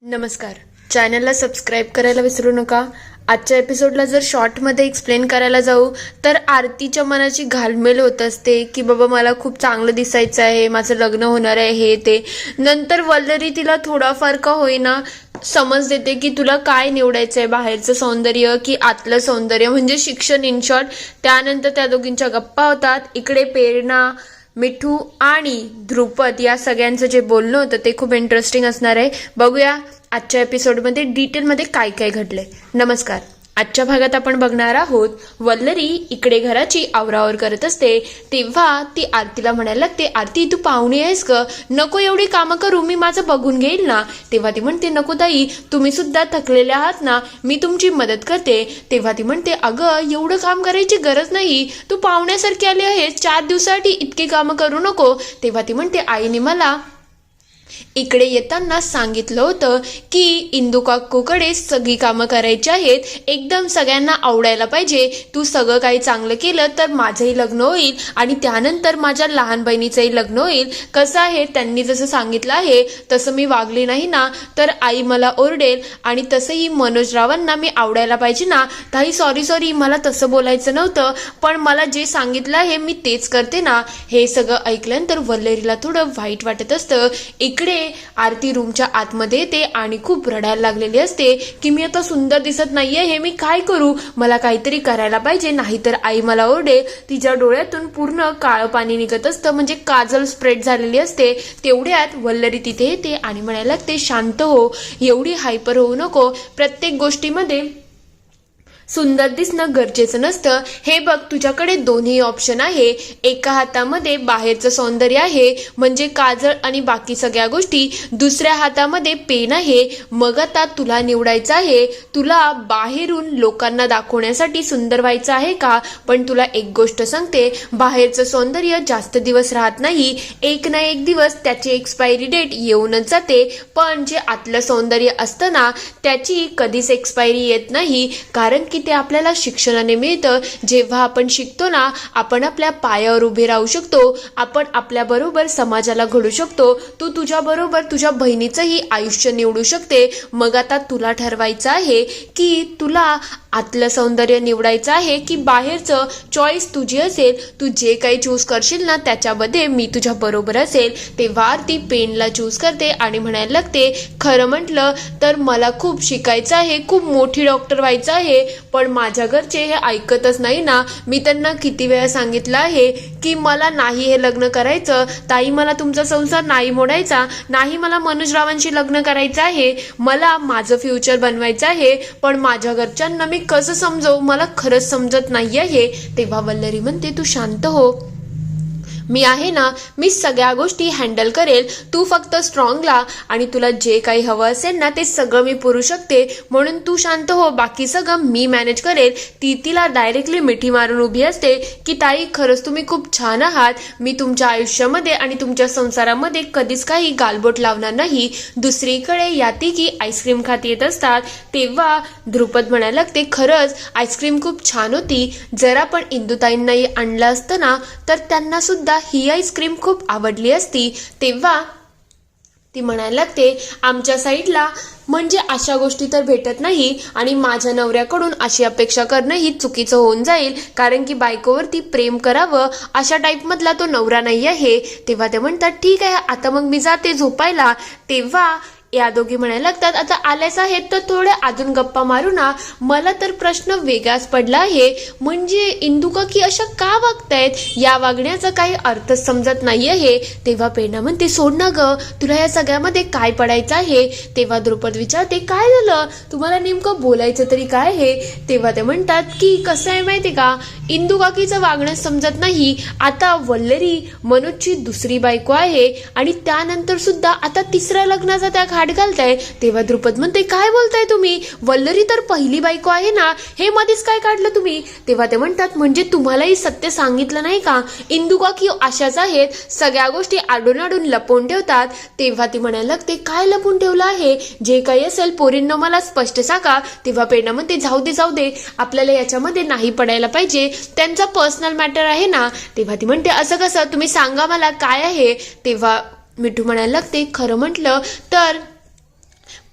नमस्कार. चॅनलला सबस्क्राईब करायला विसरू नका. आजच्या एपिसोडला जर शॉर्टमध्ये एक्सप्लेन करायला जाऊ तर आरतीच्या मनाची घालमेल होत असते की बाबा मला खूप चांगलं दिसायचं आहे, माझं लग्न होणार आहे, हे ते. नंतर वल्लरी तिला थोडाफार का होईना समज देते की तुला काय निवडायचं आहे, बाहेरचं सौंदर्य की आतलं सौंदर्य, म्हणजे शिक्षण इन शॉर्ट. त्यानंतर त्या दोघींच्या गप्पा होतात. इकडे प्रेरणा, मिठू आणि ध्रुपद या सगळ्यांचं जे बोलणं होतं ते खूप इंटरेस्टिंग असणार आहे. बघूया आजच्या एपिसोडमध्ये डिटेलमध्ये काय काय घडलंय. नमस्कार. आजच्या भागात आपण बघणार आहोत वल्लरी इकडे घराची आवरावर करत असते तेव्हा ती आरतीला म्हणायला लागते, आरती तू पाहुणी आहेस ग, नको एवढी कामं करू, मी माझं बघून घेईल ना. तेव्हा ती म्हणते, नको ताई, तुम्ही सुद्धा थकलेले आहात ना, मी तुमची मदत करते. तेव्हा ती म्हणते, अगं एवढं काम करायची गरज नाही, तू पाहुण्यासारखी आली आहेस, 4 दिवसासाठी इतकी कामं करू नको. तेव्हा ती म्हणते, आईने मला इकडे येताना सांगितलं होतं की इंदू काकूकडे सगळी कामं करायची आहेत, एकदम सगळ्यांना आवडायला पाहिजे. तू सगळं काही चांगलं केलं तर माझंही लग्न होईल आणि त्यानंतर माझ्या लहान बहिणीचंही लग्न होईल. कसं आहे, त्यांनी जसं सांगितलं आहे तसं मी वागली नाही ना तर आई मला ओरडेल, आणि तसंही मनोजरावांना मी आवडायला पाहिजे ना. ताई सॉरी, मला तसं बोलायचं नव्हतं, पण मला जे सांगितलं आहे मी तेच करते ना. हे सगळं ऐकल्यानंतर वल्लरीला थोडं वाईट वाटत असतं. इकडे आरती रूमच्या आतमध्ये येते आणि खूप रडायला लागलेली असते की मी आता सुंदर दिसत नाहीये, हे मी काय करू, मला काहीतरी करायला पाहिजे, नाहीतर आई मला ओरडेल. तिच्या डोळ्यातून पूर्ण काळं पाणी निघत असतं, म्हणजे काजल स्प्रेड झालेली असते. तेवढ्यात वल्लरी तिथे येते आणि म्हणायला लागते, शांत हो, एवढी हायपर होऊ नको, प्रत्येक गोष्टीमध्ये सुंदर दिसणं गरजेचं नसतं. हे बघ, तुझ्याकडे दोन्ही ऑप्शन आहे. एका हातामध्ये बाहेरचं सौंदर्य आहे, म्हणजे काजळ आणि बाकी सगळ्या गोष्टी, दुसऱ्या हातामध्ये पेन आहे. मग आता तुला निवडायचं आहे, तुला बाहेरून लोकांना दाखवण्यासाठी सुंदर व्हायचं आहे का? पण तुला एक गोष्ट सांगते, बाहेरचं सौंदर्य जास्त दिवस राहत नाही, एक ना एक दिवस त्याची एक्सपायरी डेट येऊनच जाते. पण जे आतलं सौंदर्य असतं ना त्याची कधीच एक्सपायरी येत नाही, कारण की ते आपल्याला शिक्षणाने मिळतं. जेव्हा आपण शिकतो ना, आपण आपल्या पायावर उभे राहू शकतो, आपण आपल्या बरोबर समाजाला घडू शकतो. तू तुझ्या बरोबर तुझ्या बहिणीचंही आयुष्य निवडू शकते. मग आता तुला ठरवायचं आहे की तुला आतलं सौंदर्य निवडायचं आहे की बाहेरचं. चॉईस तुझी असेल, तू जे काही चूज करशील ना त्याच्यामध्ये मी तुझ्या बरोबर असेल. तेव्हा ती पेनला चूज करते आणि म्हणायला लागते, खरं म्हटलं तर मला खूप शिकायचं आहे, खूप मोठी डॉक्टर व्हायचं आहे, पण माझ्या घरचे हे ऐकतच नाही ना. मी त्यांना किती वेळा सांगितलं आहे की मला नाही हे लग्न करायचं, ताई मला तुमचा संसार नाही मोडायचा, नाही मला मनोजरावांशी लग्न करायचं आहे, मला माझं फ्युचर बनवायचं आहे, पण माझ्या घरच्यांना मी कसं समजवू, मला खरंच समजत नाही आहे. तेव्हा वल्लरी म्हणते, तू शांत हो, मी आहे ना, मी सगळ्या गोष्टी हँडल करेल, तू फक्त स्ट्रॉंग ला, आणि तुला जे काही हवं असेल ना ते सगळं मी पुरू शकते, म्हणून तू शांत हो, बाकी सगळं मी मॅनेज करेल. ती तिला डायरेक्टली मिठी मारून उभी असते की ताई खरंच तुम्ही खूप छान आहात, मी तुमच्या आयुष्यामध्ये आणि तुमच्या संसारामध्ये कधीच काही गालबोट लावणार नाही. दुसरीकडे याती की आईस्क्रीम खात येत असतात तेव्हा ध्रुपद म्हणायला लागते, खरंच आईस्क्रीम खूप छान होती, जरा पण इंदुताईंनाही आणलं असतं ना तर त्यांना सुद्धा ही आईस्क्रीम खूप आवडली असती. तेव्हा ती म्हणायला लागते, आमच्या साईडला म्हणजे अशा गोष्टी तर भेटत नाही, आणि माझ्या नवऱ्याकडून अशी अपेक्षा करणं ही चुकीचं होऊन जाईल, कारण की बायकोवरती प्रेम करावं अशा टाईपमधला तो नवरा नाही आहे. तेव्हा ते म्हणतात, ठीक आहे, आता मग मी जाते झोपायला. तेव्हा या दोघी म्हणायला लागतात, आता आल्याच आहेत तर थोड्या अजून गप्पा मारू ना. मला तर प्रश्न वेगळाच पडला आहे, म्हणजे इंदू काकी अशा का वागतायत, या वागण्याचा काही अर्थ समजत नाही आहे. तेव्हा प्रेरणा म्हणते, सोड ना ग, तुला या सगळ्यामध्ये काय पडायचं आहे. तेव्हा ध्रुपद विचारते, काय झालं, तुम्हाला नेमकं बोलायचं तरी काय आहे. तेव्हा ते म्हणतात की कसं आहे माहिती का, इंदू काकीचं वागणं समजत नाही, आता वल्लरी मनोजची दुसरी बायको आहे आणि त्यानंतर सुद्धा आता तिसऱ्या लग्नाचा त्या घाट घालताय. तेव्हा ध्रुपद म्हणते, काय बोलताय तुम्ही, वल्लरी तर पहिली बायको आहे ना, हे मध्येच काय काढलं तुम्ही. तेव्हा ते म्हणतात, म्हणजे तुम्हालाही सत्य सांगितलं नाही का, इंदू काकी अशाच आहेत, सगळ्या गोष्टी आडून लपवून ठेवतात. तेव्हा ती म्हणायला लागते, काय लपवून ठेवलं आहे, जे काही असेल पोरींना मला स्पष्ट सांगा. तेव्हा प्रेरणा म्हणते, जाऊ दे, आपल्याला याच्यामध्ये नाही पडायला पाहिजे, त्यांचा पर्सनल मॅटर आहे ना. तेव्हा ती म्हणते, असं कसं, तुम्ही सांगा मला काय आहे. तेव्हा मिठू म्हणायला लागते, खरं म्हटलं तर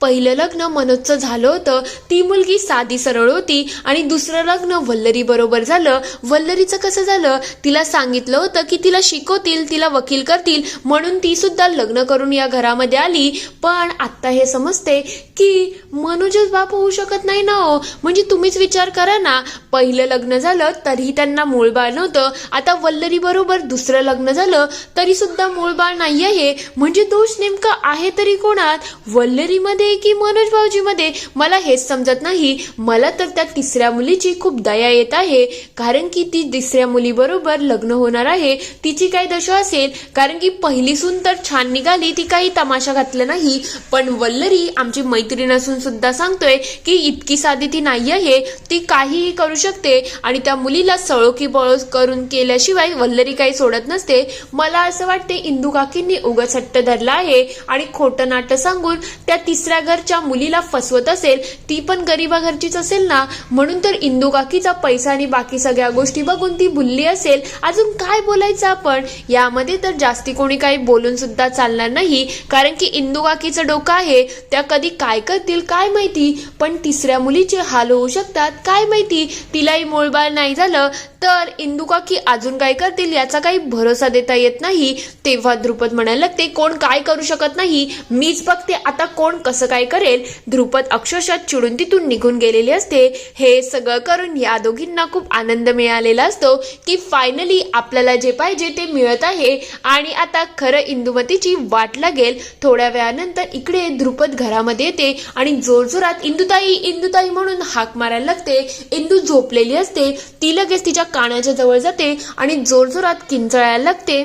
पहिलं लग्न मनोजचं झालं होतं, ती मुलगी साधी सरळ होती आणि दुसरं लग्न वल्लरी बरोबर झालं. वल्लरीचं कसं झालं, तिला सांगितलं होतं की तिला शिकवतील, तिला वकील करतील, म्हणून ती सुद्धा लग्न करून या घरामध्ये आली. पण आता हे समजते की मनोजच बाप होऊ शकत नाही ना हो. म्हणजे तुम्हीच विचार करा ना, पहिलं लग्न झालं तरीही त्यांना मूळ बाळ नव्हतं, आता वल्लरी बरोबर दुसरं लग्न झालं तरी सुद्धा मूळ बाळ नाही आहे. म्हणजे दोष नेमका आहे तरी कोणात, वल्लरीमध्ये की मनोज भाऊजीमध्ये? मला हेच समजत नाही. मला तर त्या तिसऱ्या मुलीची खूप दया येत आहे, कारण की ती तिसऱ्या मुलीबरोबर लग्न होणार आहे. तिची काय दशा असेल, कारण की पहिली सून तर छान निघाली, ती काही तमाशा घातला नाही. पण वल्लरी आमची मैत्रीण असून सुद्धा सांगतोय की इतकी साधी ती नाही आहे, ती काहीही करू शकते आणि त्या मुलीला सळोकी बळो करून केल्याशिवाय वल्लरी काही सोडत नसते. मला असं वाटते इंदू काकींनी उगाच हट्ट धरला आहे आणि खोटं नाटं सांगून त्या तिसऱ्या घरच्या मुलीला फसवत असेल. ती पण गरीबा घरचीच असेल ना, म्हणून तर इंदू काकीचा पैसा आणि बाकी सगळ्या गोष्टी बघून ती भुलली असेल. अजून काय बोलायचं आपण यामध्ये, तर जास्ती कोणी काही बोलून सुद्धा चालणार नाही, कारण की इंदू काकीचं डोकं आहे. त्या कधी काय करतील काय माहिती, पण तिसऱ्या मुलीचे हाल होऊ शकतात काय माहिती. तिलाही मूळबाळ नाही झालं तर इंदू काकी अजून काय करतील याचा काही भरोसा देता येत नाही. तेव्हा द्रुपद म्हणायला लागते, कोण काय करू शकत नाही, मीच बघते आता कोण कसं काय करेल. द्रुपद अक्षरशः चिडून तिथून निघून गेलेले असते. हे सगळं करून या दोघींना खूप आनंद मिळालेला असतो की फायनली आपल्याला जे पाहिजे ते मिळत आहे आणि आता खरं इंदुमतीची वाट लागेल. थोड्या वेळानंतर इकडे द्रुपद घरामध्ये येते आणि जोरजोरात इंदुताई इंदुताई म्हणून हाक मारायला लागते. इंदू झोपलेली असते, ती लगेच तिच्या कानाच्या जवळ जाते आणि जोरजोरात किंचाळायला लागते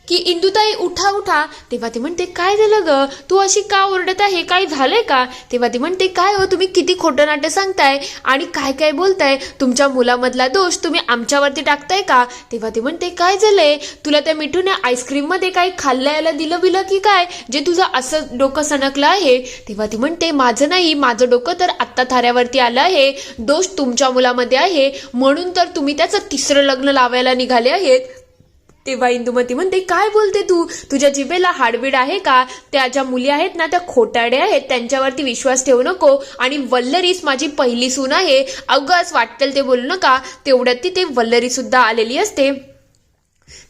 की इंदुताई उठा उठा. तेव्हा ती म्हणते, काय झालं ग, तू अशी का ओरडत आहे, काय झालंय का? तेव्हा ती म्हणते, काय हो तुम्ही किती खोटं नाटं सांगताय आणि काय काय बोलताय, तुमच्या मुलामधला दोष तुम्ही आमच्यावरती टाकताय का? तेव्हा ती म्हणते, काय झालंय, तुला त्या मिठूने आईस्क्रीम मध्ये काही खाल्ल्याला दिलं बिलं की काय, जे तुझं असं डोकं सणकलं आहे? तेव्हा ती म्हणते, माझं नाही, माझं डोकं तर आत्ता थाऱ्यावरती आलं आहे, दोष तुमच्या मुलामध्ये आहे, म्हणून तर तुम्ही त्याचं तिसरं लग्न लावायला निघाले आहेत. तेव्हा इंदुमती म्हणते, काय बोलते तू, तुझ्या जिभेला हाडबीड आहे का? त्या ज्या मुली आहेत ना त्या खोटाड्या आहेत, त्यांच्यावरती विश्वास ठेवू नको. आणि वल्लरीच माझी पहिली सून आहे, अवघाच वाटेल ते बोलू नका. तेवढ्यात तिथे वल्लरी सुद्धा आलेली असते.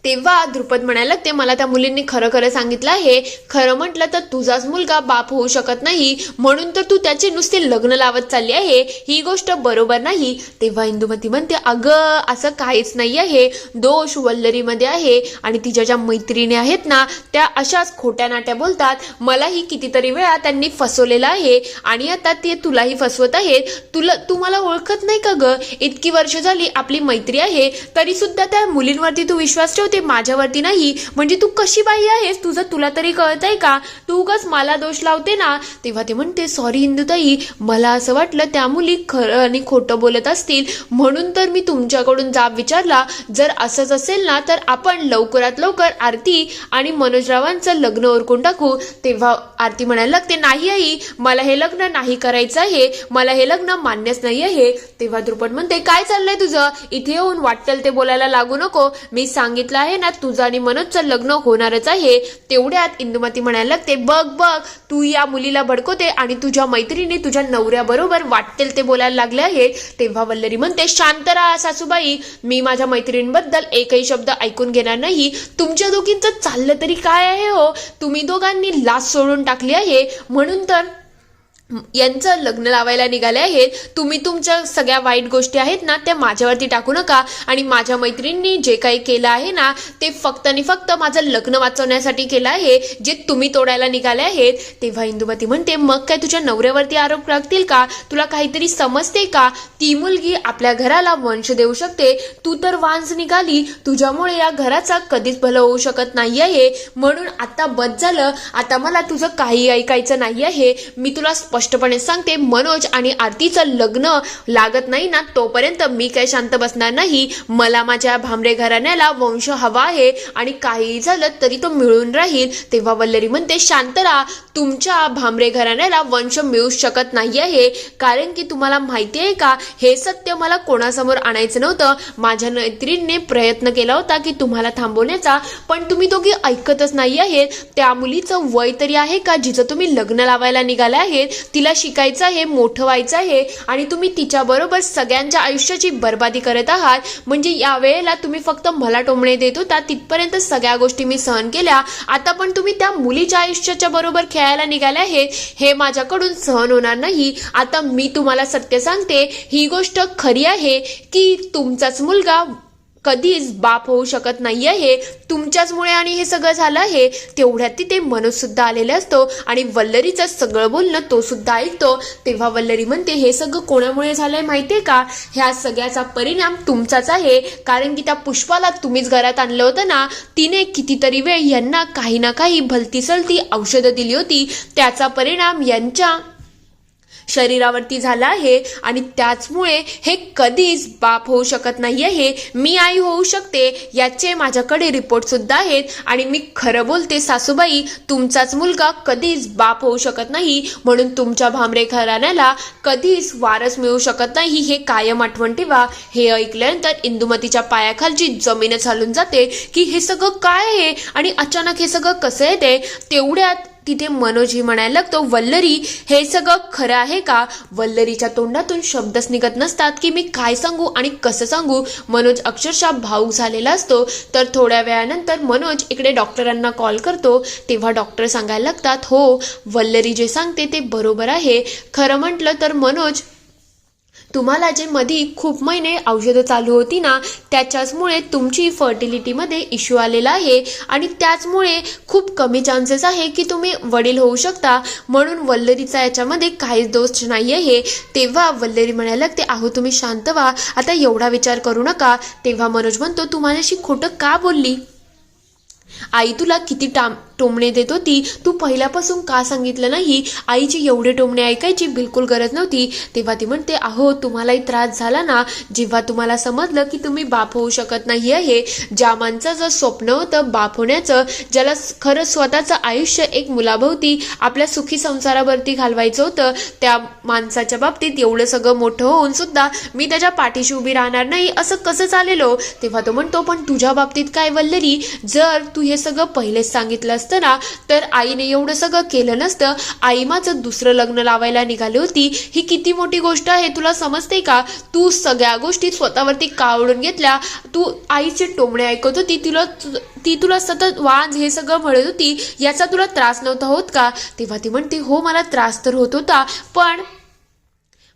तेव्हा द्रुपद म्हणायला लागते, मला त्या मुलींनी खरं खरं सांगितलं आहे, खरं म्हटलं तर तुझाच मुलगा बाप होऊ शकत नाही, म्हणून तर तू त्याचे नुसते लग्न लावत चालली आहे, ही गोष्ट बरोबर नाही. तेव्हा इंदुमती म्हणते, अगं असं काहीच नाही आहे, दोष वल्लरीमध्ये आहे आणि तिच्या ज्या मैत्रिणी आहेत ना त्या अशाच खोट्या नाट्या बोलतात. मलाही कितीतरी वेळा त्यांनी फसवलेलं आहे आणि आता ते तुलाही फसवत आहेत. तू मला ओळखत नाही का ग, इतकी वर्ष झाली आपली मैत्री आहे तरी सुद्धा त्या मुलींवरती तू विश्वास ठेवते, माझ्यावरती नाही. म्हणजे तू कशी बाई आहेस, तुला तरी कळतंय का, तू उगाच मला दोष लावते ना. तेव्हा ते म्हणते, सॉरी इंदुताई, मला असं वाटलं त्या मुली खरं आणि खोटं बोलत असतील, म्हणून तर मी तुमच्याकडून जाब विचारला. जर असंच असेल ना तर आपण लवकरात लवकर आरती आणि मनोजरावांचं लग्न उरकून टाकू. तेव्हा आरती म्हणायला लागते, नाही आई, मला हे लग्न नाही करायचं आहे, मला हे लग्न मान्यच नाही आहे. तेव्हा द्रुपद म्हणते, काय चाललंय तुझं, इथे येऊन वाटेल ते बोलायला लागू नको, मी सांगितलं आहे ना तुझं आणि मनोजचं लग्न होणारच आहे. तेवढ्यात इंदुमती म्हणायला लागते, बघ बघ, तू या मुलीला भडकवते आणि तुझ्या मैत्रिणी तुझ्या नवऱ्याबरोबर वाटेल ते बोलायला लागले आहे. तेव्हा वल्लरी म्हणते, शांत राहा सासूबाई, मी माझ्या मैत्रिणींबद्दल एकही शब्द ऐकून घेणार नाही. तुमच्या दोघींचं चाललं तरी काय आहे हो, तुम्ही दोघांनी लाच सोडून टाकली आहे, म्हणून तर यांचं लग्न लावायला निघाले आहेत. तुम्ही तुमच्या सगळ्या वाईट गोष्टी आहेत ना त्या माझ्यावरती टाकू नका आणि माझ्या मैत्रिणींनी जे काही केलं आहे ना ते फक्त आणि फक्त माझं लग्न वाचवण्यासाठी केलं आहे, जे तुम्ही तोडायला निघाले आहेत. तेव्हा इंदुमती म्हणते, मग काय तुझ्या नवऱ्यावरती आरोप लागतील का, तुला काहीतरी समजते का, ती मुलगी आपल्या घराला वंश देऊ शकते, तू तर वांज निघाली, तुझ्यामुळे या घराचा कधीच भलं होऊ शकत नाही आहे, म्हणून आता बस झालं, आता मला तुझं काही ऐकायचं नाही आहे. मी तुला स्पष्टपणे सांगते, मनोज आणि आरतीचं लग्न लागत नाही ना तोपर्यंत मी काही शांत बसणार नाही. मला माझ्या भांबरे घराण्याला वंश हवा आहे आणि काही झालं तरी तो मिळून राहील. तेव्हा वल्लरी म्हणते, शांत राहा, तुमच्या भांबरे घराण्याला वंश मिळू शकत नाही आहे, कारण की तुम्हाला माहिती आहे का, हे सत्य मला कोणासमोर आणायचं नव्हतं. माझ्या मैत्रिणीने प्रयत्न केला होता की तुम्हाला थांबवण्याचा, पण तुम्ही दोघी ऐकतच नाही आहेत. त्या मुलीचं वय तरी आहे का जिचं तुम्ही लग्न लावायला निघाले आहेत? तिला शिकायचं आहे, मोठं व्हायचं आहे, आणि तुम्ही तिच्याबरोबर सगळ्यांच्या आयुष्याची बर्बादी करत आहात. म्हणजे या वेळेला तुम्ही फक्त मला टोमणे देत होता, तिथपर्यंत सगळ्या गोष्टी मी सहन केल्या. आता पण तुम्ही त्या मुलीच्या आयुष्याच्या बरोबर खेळायला निघाले आहेत, हे माझ्याकडून सहन होणार नाही. आता मी तुम्हाला सत्य सांगते, ही गोष्ट खरी आहे की तुमचाच मुलगा कधीच बाप होऊ शकत नाही आहे. तुमच्याचमुळे आणि हे सगळं झालं आहे. तेवढ्यात तिथे मनोज सुद्धा आलेले असतो आणि वल्लरीचं सगळं बोलणं तो सुद्धा ऐकतो. तेव्हा वल्लरी म्हणते, हे सगळं कोणामुळे झालंय माहितीये का? ह्या सगळ्याचा परिणाम तुमचाच आहे, कारण की त्या पुष्पाला तुम्हीच घरात आणलं होतं ना. तिने कितीतरी वेळ यांना काही ना काही भलती-सलती औषधं दिली होती. त्याचा परिणाम यांच्या शरीरावरती झाला आहे आणि त्याचमुळे हे कधीच बाप होऊ शकत नाही आहे. मी आई होऊ शकते याचे माझ्याकडे रिपोर्ट सुद्धा आहेत आणि मी खरं बोलते सासूबाई, तुमचाच मुलगा कधीच बाप होऊ शकत नाही, म्हणून तुमच्या भांबरे घराण्याला कधीच वारस मिळू शकत नाही, हे कायम आठवण ठेवा. हे ऐकल्यानंतर इंदुमतीच्या पायाखालची जमीनच हलून जाते की हे सगळं काय आहे आणि अचानक हे सगळं कसं येते. तेवढ्यात तिथे मनोजही म्हणायला लागतो, वल्लरी हे सगळं खरं आहे का? वल्लरीच्या तोंडातून शब्दच निघत नसतात की मी काय सांगू आणि कसं सांगू. मनोज अक्षरशः भावूक झालेला असतो. तर थोड्या वेळानंतर मनोज इकडे डॉक्टरांना कॉल करतो. तेव्हा डॉक्टर सांगायला लागतात, हो वल्लरी जे सांगते ते बरोबर आहे. खरं म्हटलं तर मनोज, तुम्हाला जे मधी खूप महिने औषधं चालू होती ना, त्याच्याचमुळे तुमची फर्टिलिटीमध्ये इश्यू आलेला आहे आणि त्याचमुळे खूप कमी चान्सेस आहे की तुम्ही वडील होऊ शकता. म्हणून वल्लरीचा याच्यामध्ये काहीच दोष नाही आहे. तेव्हा वल्लरी म्हणायला लागते, अहो तुम्ही शांत व्हा, आता एवढा विचार करू नका. तेव्हा मनोज म्हणतो, तू माझ्याशी खोटं का बोलली? आई तुला किती टोमणे देत होती, तू पहिल्यापासून का सांगितलं नाही? आईची एवढे टोमणे ऐकायची बिलकुल गरज नव्हती. तेव्हा ती म्हणते, अहो तुम्हालाही त्रास झाला ना जेव्हा तुम्हाला समजलं की तुम्ही बाप होऊ शकत नाही आहे. ज्या माणसाचं स्वप्न होतं बाप होण्याचं, ज्याला खरं स्वतःचं आयुष्य एक मुलाभोवती आपल्या सुखी संसारावरती घालवायचं होतं, त्या माणसाच्या बाबतीत एवढं सगळं मोठं होऊन सुद्धा मी त्याच्या पाठीशी उभी राहणार नाही असं कसं चालेलो? तेव्हा तो म्हणतो, पण तुझ्या बाबतीत काय वल्लरी, जर तू हे सगळं पहिलेच सांगितलं असतं ना तर आईने एवढं सगळं केलं नसतं. आई माझं दुसरं लग्न लावायला निघाली होती. ही किती मोठी गोष्ट आहे तुला समजते का? तू सगळ्या गोष्टी स्वतःवरती का ओढून घेतल्या? तू आईचे टोमणे ऐकत होती, ती तुला सतत वाज हे सगळं म्हणत होती, याचा तुला त्रास नव्हता होत का? तेव्हा ती म्हणते, हो मला त्रास तर होत होता, पण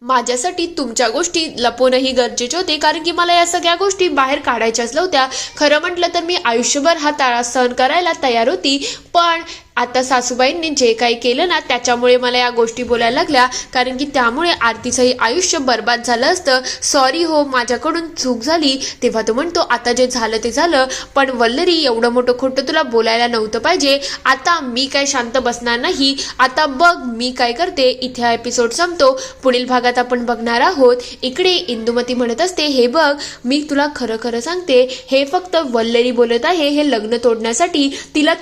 माझ्यासाठी तुमच्या गोष्टी लपवणंही गरजेचे होते, कारण की मला या सगळ्या गोष्टी बाहेर काढायच्याच नव्हत्या. खरं म्हटलं तर मी आयुष्यभर हा त्रास सहन करायला तयार होती, पण आता सासूबाईंनी जे काही केलं ना त्याच्यामुळे मला या गोष्टी बोलायला लागल्या, कारण की त्यामुळे आरतीचंही आयुष्य बर्बाद झालं असतं. सॉरी हो, माझ्याकडून चूक झाली. तेव्हा तो म्हणतो, आता जे झालं ते झालं, पण वल्लरी एवढं मोठं खोटं तुला बोलायला नव्हतं पाहिजे. आता मी काय शांत बसणार नाही. आता बघ मी काय करते. इथे हा एपिसोड संपतो. पुढील भागात आपण बघणार आहोत. इकडे इंदुमती म्हणत असते, हे बघ मी तुला खरं खरं सांगते, हे फक्त वल्लरी बोलत आहे हे लग्न तोडण्यासाठी. तिला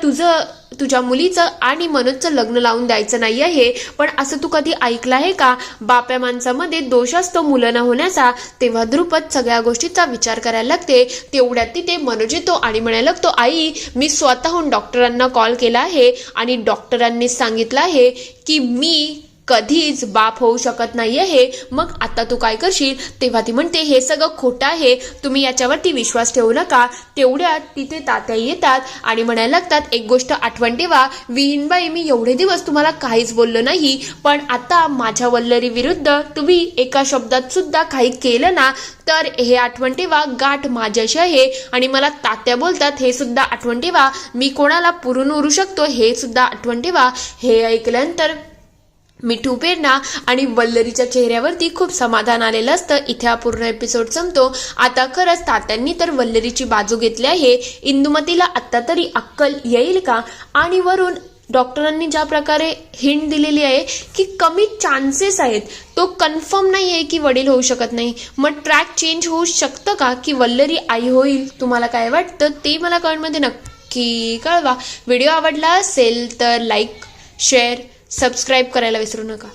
तुझ्या मुलीचं आणि मनोजचं लग्न लावून द्यायचं नाही आहे. पण असं तू कधी ऐकलं आहे का? बाप्या माणसामध्ये दोष असतो मुलं न होण्याचा. तेव्हा द्रुपद सगळ्या गोष्टीचा विचार करायला लागते. तेवढ्यात तिथे मनोज येतो आणि म्हणायला लागतो, आई मी स्वतःहून डॉक्टरांना कॉल केला आहे आणि डॉक्टरांनी सांगितलं आहे की मी कधीच बाप होऊ शकत नाही आहे. मग आता तू काय करशील? तेव्हा ती म्हणते, हे सगळं खोटं आहे, तुम्ही याच्यावरती विश्वास ठेवू नका. तेवढ्यात तिथे तात्या येतात आणि म्हणायला लागतात, एक गोष्ट आठवण ठेवा विहीनबाई, मी एवढे दिवस तुम्हाला काहीच बोललो नाही, पण आता माझ्या वल्लरी विरुद्ध तुम्ही एका शब्दात सुद्धा काही केलं ना तर हे आठवण ठेवा, गाठ माझ्याशी आहे. आणि मला तात्या बोलतात हे सुद्धा आठवण ठेवा. मी कोणाला पुरून उरू शकतो हे सुद्धा आठवण ठेवा. हे ऐकल्यानंतर मिठू पेरणा आणि वल्लरीच्या चेहऱ्यावरती खूप समाधान आलेलं असतं. इथे हा पूर्ण एपिसोड संपतो. आता खरंच तात्यांनी तर वल्लरीची बाजू घेतली आहे. इंदुमतीला आत्ता तरी अक्कल येईल का? आणि वरून डॉक्टरांनी ज्या प्रकारे हिंट दिलेली आहे की कमी चान्सेस आहेत, तो कन्फर्म नाही आहे की वडील होऊ शकत नाही. मग ट्रॅक चेंज होऊ शकतं का की वल्लरी आई होईल? तुम्हाला काय वाटतं ते मला कमेंटमध्ये नक्की कळवा. व्हिडिओ आवडला असेल तर लाईक शेअर सबस्क्राईब करायला विसरू नका.